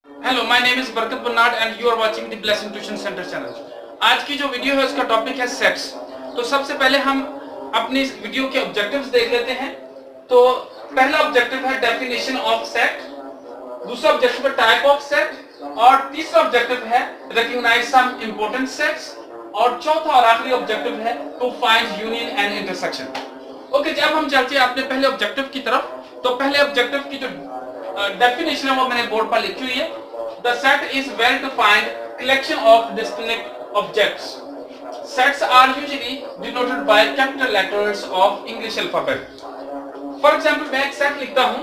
Hello, my name is Barkat Bannad and you are watching the blessing tuition centre channel. आज की जो video है उसका टॉपिक है सेट्स। तो सबसे पहले हम अपनी इस वीडियो के ऑब्जेक्टिव्स देख लेते हैं। तो पहला ऑब्जेक्टिव है डेफिनेशन ऑफ सेट, दूसरा ऑब्जेक्टिव है टाइप ऑफ सेट और तीसरा ऑब्जेक्टिव है रिकॉग्नाइज सम इंपॉर्टेंट सेट्स और चौथा और आखिरी ऑब्जेक्टिव है to find union and intersection. Okay, जब हम चलते हैं अपने पहले ऑब्जेक्टिव की तरफ, तो पहले ऑब्जेक्टिव की जो डेफिनेशन है वो मैंने बोर्ड पर लिखी हुई है। The set is well defined collection of distinct objects. Sets are usually denoted by capital letters of English alphabet. For example, मैं एक सेट लिखता हूं,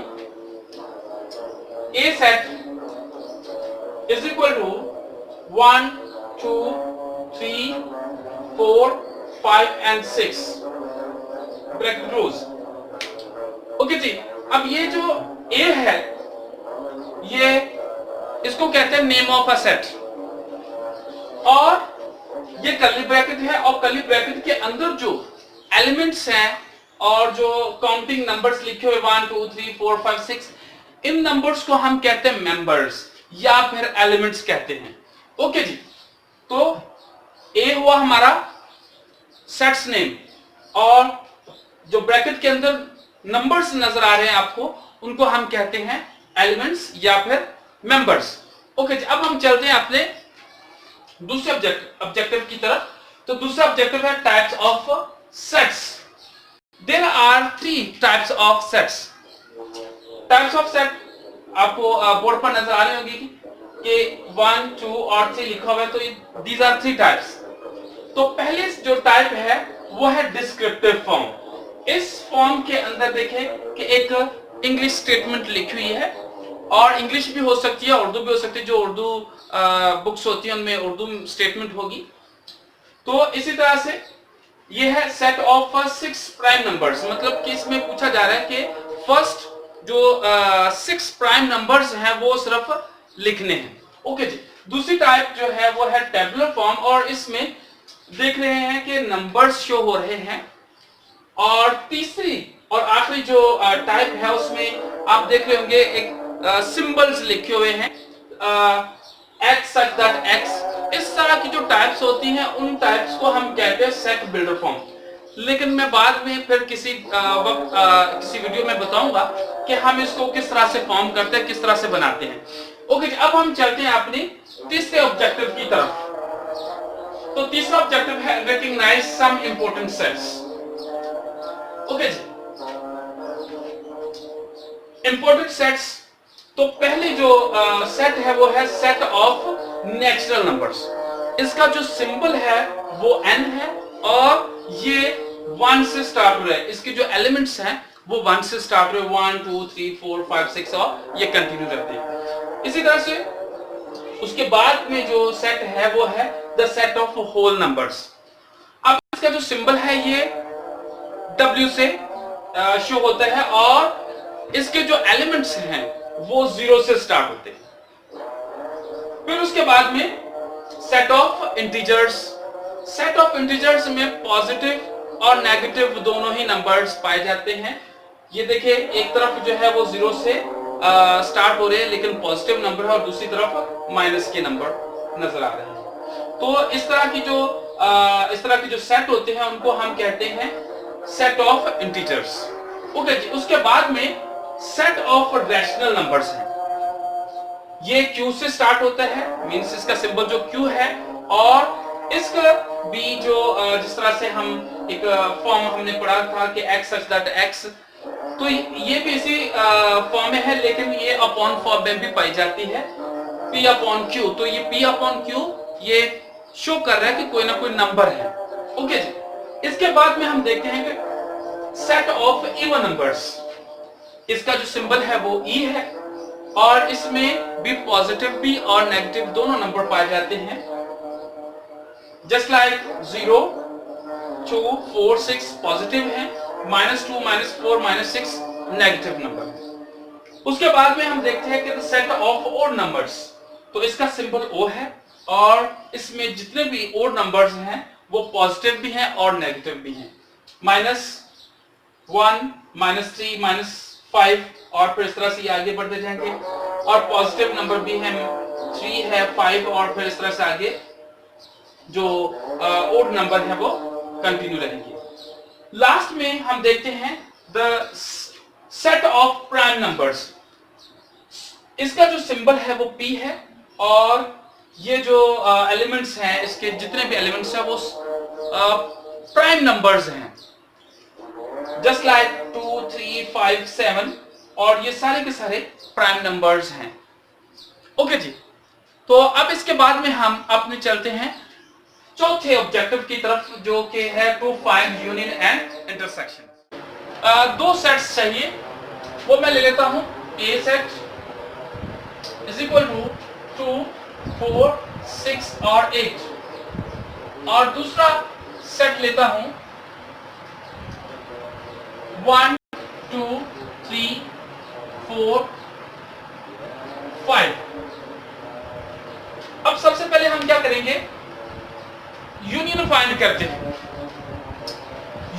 A set is equal to 1, 2, 3, 4, 5 and 6 bracket close. Okay जी, अब ये जो A है, ये इसको कहते हैं नेम ऑफ अ सेट और ये कर्ली ब्रैकेट है और कर्ली ब्रैकेट के अंदर जो एलिमेंट्स हैं और जो काउंटिंग नंबर्स लिखे हुए 1 2 3 4 5 6, इन नंबर्स को हम कहते हैं मेंबर्स या फिर एलिमेंट्स कहते हैं। ओके जी, तो ए हुआ हमारा सेट्स नेम और जो ब्रैकेट के अंदर नंबर्स नजर आ रहे हैं आपको, उनको हम कहते हैं एलिमेंट्स या फिर मेंबर्स। ओके जी, अब हम चलते हैं अपने दूसरे ऑब्जेक्टिव की तरफ। तो दूसरा ऑब्जेक्टिव है types of sets. There are 3 types of sets. Types of set आपको बोर्ड पर नजर आ रही होगी कि 1 2 और 3 लिखा हुआ है, तो दीज आर 3 टाइप्स। तो पहले जो टाइप है वो है डिस्क्रिप्टिव फॉर्म। इस फॉर्म के अंदर देखें कि एक इंग्लिश स्टेटमेंट लिखी हुई है और इंग्लिश भी हो सकती है, उर्दू भी हो सकती है। जो उर्दू बुक्स होती है उनमें उर्दू स्टेटमेंट होगी। तो इसी तरह से ये है सेट ऑफ 6 प्राइम नंबर्स, मतलब कि इसमें पूछा जा रहा है कि फर्स्ट जो 6 प्राइम नंबर्स हैं वो सिर्फ लिखने हैं। ओके जी, दूसरी टाइप जो है वो है टेबुलर फॉर्म और इसमें देख रहे हैं कि नंबर्स शो हो रहे हैं। और तीसरी और आखिरी जो टाइप है उसमें आप देख रहे होंगे एक सिंबल्स लिखे हुए हैं, एक्स सच दैट एक्स। इस तरह की जो टाइप्स होती हैं उन टाइप्स को हम कहते हैं सेट बिल्डर फॉर्म। लेकिन मैं बाद में फिर किसी वक्त किसी वीडियो में बताऊंगा कि हम इसको किस तरह से फॉर्म करते हैं, किस तरह से बनाते हैं। ओके, अब हम चलते हैं अपनी तीसरे ऑब्जेक्टिव की तरफ। तो तीसरा ऑब्जेक्टिव है recognise some important sets. Okay जी, इंपॉर्टेंट सेट्स। तो पहले जो सेट है वो है सेट ऑफ नेचुरल नंबर्स। इसका जो सिंबल है वो n है और ये 1 से स्टार्ट हो रहा है। इसके जो एलिमेंट्स हैं वो 1 से स्टार्ट हो रहे हैं, 1 2 3 4 5 6 और ये कंटिन्यू रहते हैं। इसी तरह से उसके बाद में जो सेट है वो है the set of whole numbers. अब इसका जो सिंबल है ये W से शो होता है और इसके जो एलिमेंट्स हैं वो 0 से स्टार्ट होते हैं। फिर उसके बाद में set of integers. Set of integers में पॉजिटिव और नेगेटिव दोनों ही नंबर्स पाए जाते हैं। ये देखिए, एक तरफ जो है वो 0 से स्टार्ट हो रहे हैं लेकिन पॉजिटिव नंबर है और दूसरी तरफ माइनस के नंबर नजर आ रहे हैं। तो इस तरह की जो सेट होते हैं उनको हम कहते हैं सेट ऑफ इंटीजर्स। ओके जी, उसके बाद में सेट ऑफ रैशनल नंबर्स हैं। ये Q से स्टार्ट होता है, मींस इसका सिंबल जो Q है और इसका भी जो जिस तरह से हम एक फॉर्म हमने पढ़ा था कि x such that x, तो ये भी इसी फॉर्म में है लेकिन ये अपॉन फॉर्म में भी पाई जाती है, P अपॉन Q। तो ये P अपॉन Q ये शो कर रहा है कि कोई ना कोई नंबर है। ओके जी, इसके बाद में हम देखते हैं कि सेट ऑफ इवन नंबर्स। इसका जो सिंबल है वो E है और इसमें भी पॉजिटिव भी और नेगेटिव दोनों नंबर पाए जाते हैं। जस्ट लाइक 0 2 4 6 पॉजिटिव है, -2 -4 -6 नेगेटिव नंबर है। उसके बाद में हम देखते हैं कि सेट ऑफ ओड नंबर्स। तो इसका सिंबल O है और इसमें जितने भी ओड नंबर्स हैं वो पॉजिटिव भी हैं और नेगेटिव भी हैं। -1 -3 -4 5 और फिर इस तरह से ये आगे बढ़ते जाएंगे। और पॉजिटिव नंबर भी है 3 है 5 और फिर इस तरह से आगे जो ओड नंबर है वो कंटिन्यू रहेंगे। लास्ट में हम देखते हैं the set of prime numbers. इसका जो सिंबल है वो p है और ये जो एलिमेंट्स हैं इसके जितने भी एलिमेंट्स हैं वो प्राइम नंबर्स हैं, जस्ट लाइक 2 3 5 7 और ये सारे के सारे प्राइम नंबर्स हैं। ओके जी, तो अब इसके बाद में हम अपने चलते हैं चौथे ऑब्जेक्टिव की तरफ जो कि है to find union and intersection. दो सेट्स चाहिए, वो मैं ले लेता हूं। A set is equal to 2 4 6 और 8 और दूसरा सेट लेता हूं 1 2 3 4 5। अब सबसे पहले हम क्या करेंगे, यूनियन फाइंड करते हैं।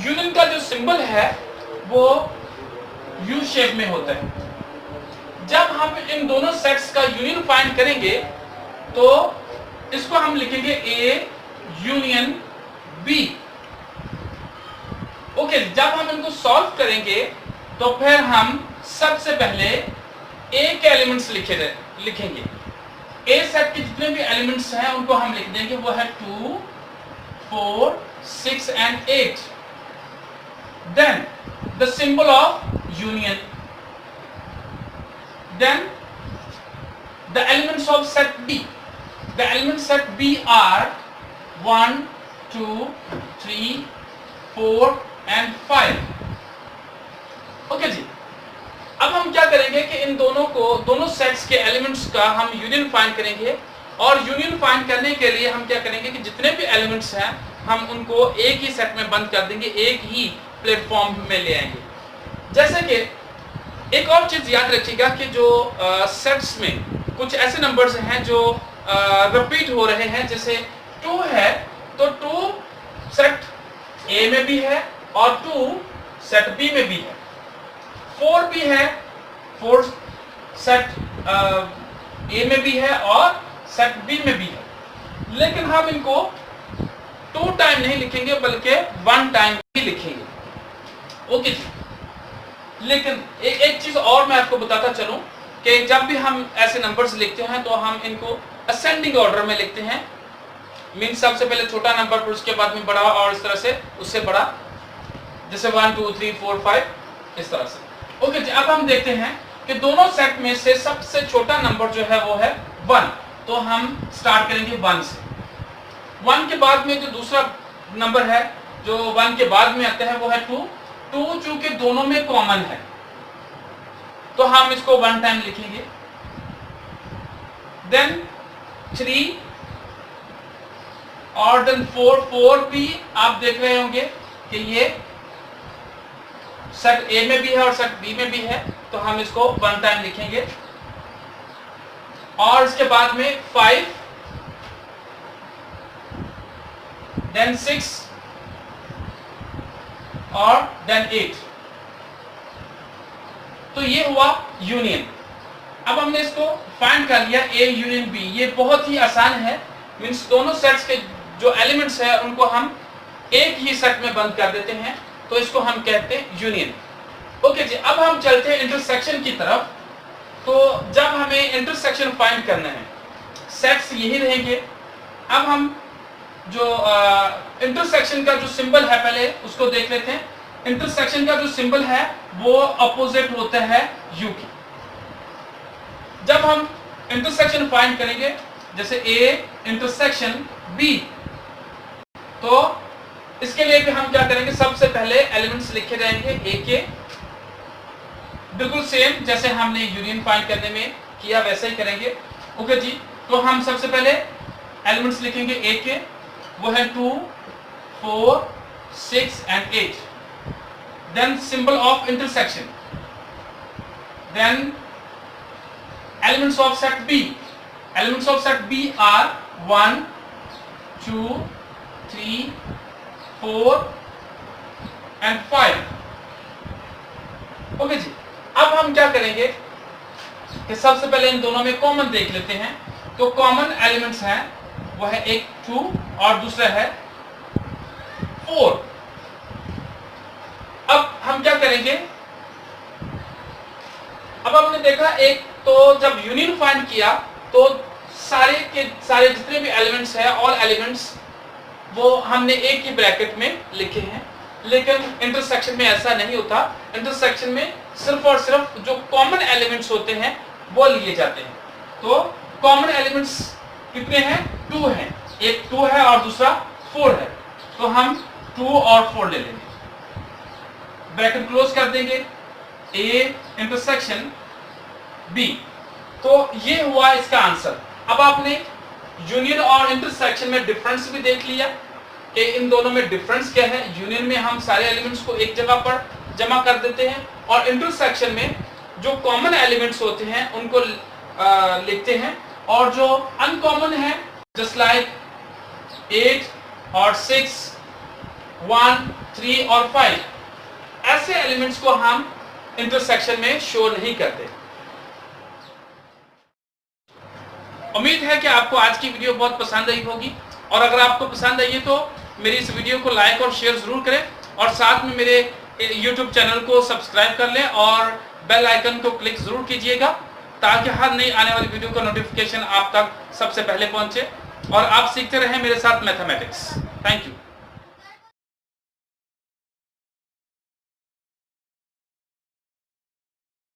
यूनियन का जो सिंबल है वो यू शेप में होता है। जब हम इन दोनों सेट्स का यूनियन फाइंड करेंगे तो इसको हम लिखेंगे ए यूनियन बी। ओके, जब हम इनको सॉल्व करेंगे तो फिर हम सबसे पहले ए के एलिमेंट्स लिखेंगे। ए सेट के जितने भी एलिमेंट्स हैं उनको हम लिख देंगे, वो है 2 4 6 and 8. Then the symbol of union. Then the elements of set B. The elements set B are 1 2 3 4 and 5. Okay जी, अब हम क्या करेंगे कि इन दोनों सेट्स के एलिमेंट्स का हम यूनियन फाइंड करेंगे और यूनियन फाइंड करने के लिए हम क्या करेंगे कि जितने भी एलिमेंट्स हैं हम उनको एक ही सेट में बंद कर देंगे, एक ही प्लेटफॉर्म में ले आएंगे। जैसे कि एक और चीज याद रखिएगा कि जो सेट्स में कुछ ऐसे नंबर्स हैं जो रिपीट हो रहे हैं, जैसे 2 है तो 2 सेट ए में भी है और 2 सेट बी में भी है। 4 भी है, 4 सेट ए में भी है और सेट बी में भी है, लेकिन हम इनको 2 टाइम नहीं लिखेंगे बल्कि 1 टाइम ही लिखेंगे। ओके जी, लेकिन एक चीज और मैं आपको बताता चलूं कि जब भी हम ऐसे नंबर्स लिखते हैं तो हम इनको असेंडिंग ऑर्डर में लिखते हैं। मींस सबसे पहले छोटा नंबर फिर उसके बाद में बड़ा और इस तरह से उससे बड़ा, जैसे 1 2 3 4 5 इस तरह से। ओके जी, अब हम देखते हैं कि दोनों सेट में से सबसे छोटा नंबर जो है वो है 1, तो हम स्टार्ट करेंगे 1 से। 1 के बाद में जो दूसरा नंबर है जो 1 के बाद में आता है वो है 2। 2 चूंकि दोनों में कॉमन है तो हम इसको 1 टाइम लिखेंगे। देन 3 और देन 4 भी आप देख रहे होंगे कि ये सेट ए में भी है और सेट बी में भी है, तो हम इसको 1 टाइम लिखेंगे। और इसके बाद में 5 देन 6 और देन 8। तो ये हुआ यूनियन। अब हमने इसको फाइंड कर लिया ए यूनियन बी। ये बहुत ही आसान है, मींस दोनों सेट्स के जो एलिमेंट्स है उनको हम एक ही सेट में बंद कर देते हैं, तो इसको हम कहते हैं यूनियन। ओके जी, अब हम चलते हैं इंटरसेक्शन की तरफ। तो जब हमें इंटरसेक्शन फाइंड करना है, सेट्स यही रहेंगे। अब हम जो इंटरसेक्शन का जो सिंबल है पहले उसको देख लेते हैं। इंटरसेक्शन का जो सिंबल है वो अपोजिट होता है यू की। जब हम इंटरसेक्शन फाइंड करेंगे, जैसे ए इंटरसेक्शन बी, तो इसके लिए भी हम क्या करेंगे, सबसे पहले एलिमेंट्स लिखे जाएंगे ए के, बिल्कुल सेम जैसे हमने यूनियन फाइंड करने में किया वैसे ही करेंगे। ओके जी, तो हम सबसे पहले एलिमेंट्स लिखेंगे ए के, वो है 2 4 6 and 8। Then symbol of intersection, then elements of set B. Elements of set B are 1 2 3 4 and 5। Okay जी, अब हम क्या करेंगे कि सबसे पहले इन दोनों में कॉमन देख लेते हैं। तो कॉमन एलिमेंट्स हैं वो है एक 2 और दूसरा है 4। अब हम क्या करेंगे, अब हमने देखा एक तो जब यूनियन फाइंड किया तो सारे के सारे जितने भी एलिमेंट्स हैं, ऑल एलिमेंट्स वो हमने एक ही ब्रैकेट में लिखे हैं। लेकिन इंटरसेक्शन में ऐसा नहीं होता। इंटरसेक्शन में सिर्फ और सिर्फ जो कॉमन एलिमेंट्स होते हैं वो लिए जाते हैं। तो कॉमन एलिमेंट्स कितने हैं? 2 हैं। एक 2 है और दूसरा 4 है। तो हम 2 और 4 ले लेंगे, ब्रैकेट क्लोज कर देंगे, A इंटरसेक्शन B। तो ये हुआ इसका आंसर। अब आपने यूनियन और इंटरसेक्शन में डिफरेंस भी देख लिया कि इन दोनों में डिफरेंस क्या है। यूनियन में हम सारे एलिमेंट्स को एक जगह पर जमा कर देते हैं और इंटरसेक्शन में जो कॉमन एलिमेंट्स होते हैं उनको लिखते हैं, और जो अनकॉमन है जस्ट लाइक 8 और 6, 1, 3 और 5, ऐसे एलिमेंट्स को हम इंटरसेक्शन में शो नहीं करते। उम्मीद है कि आपको आज की वीडियो बहुत पसंद आई होगी, और अगर आपको पसंद आई है तो मेरी इस वीडियो को लाइक और शेयर जरूर करें, और साथ में मेरे YouTube चैनल को सब्सक्राइब कर लें और बेल आइकन को क्लिक जरूर कीजिएगा ताकि हर नई आने वाली वीडियो का नोटिफिकेशन आप तक सबसे पहले पहुंचे और आप सीखते रहें मेरे साथ मैथमेटिक्स। Thank you.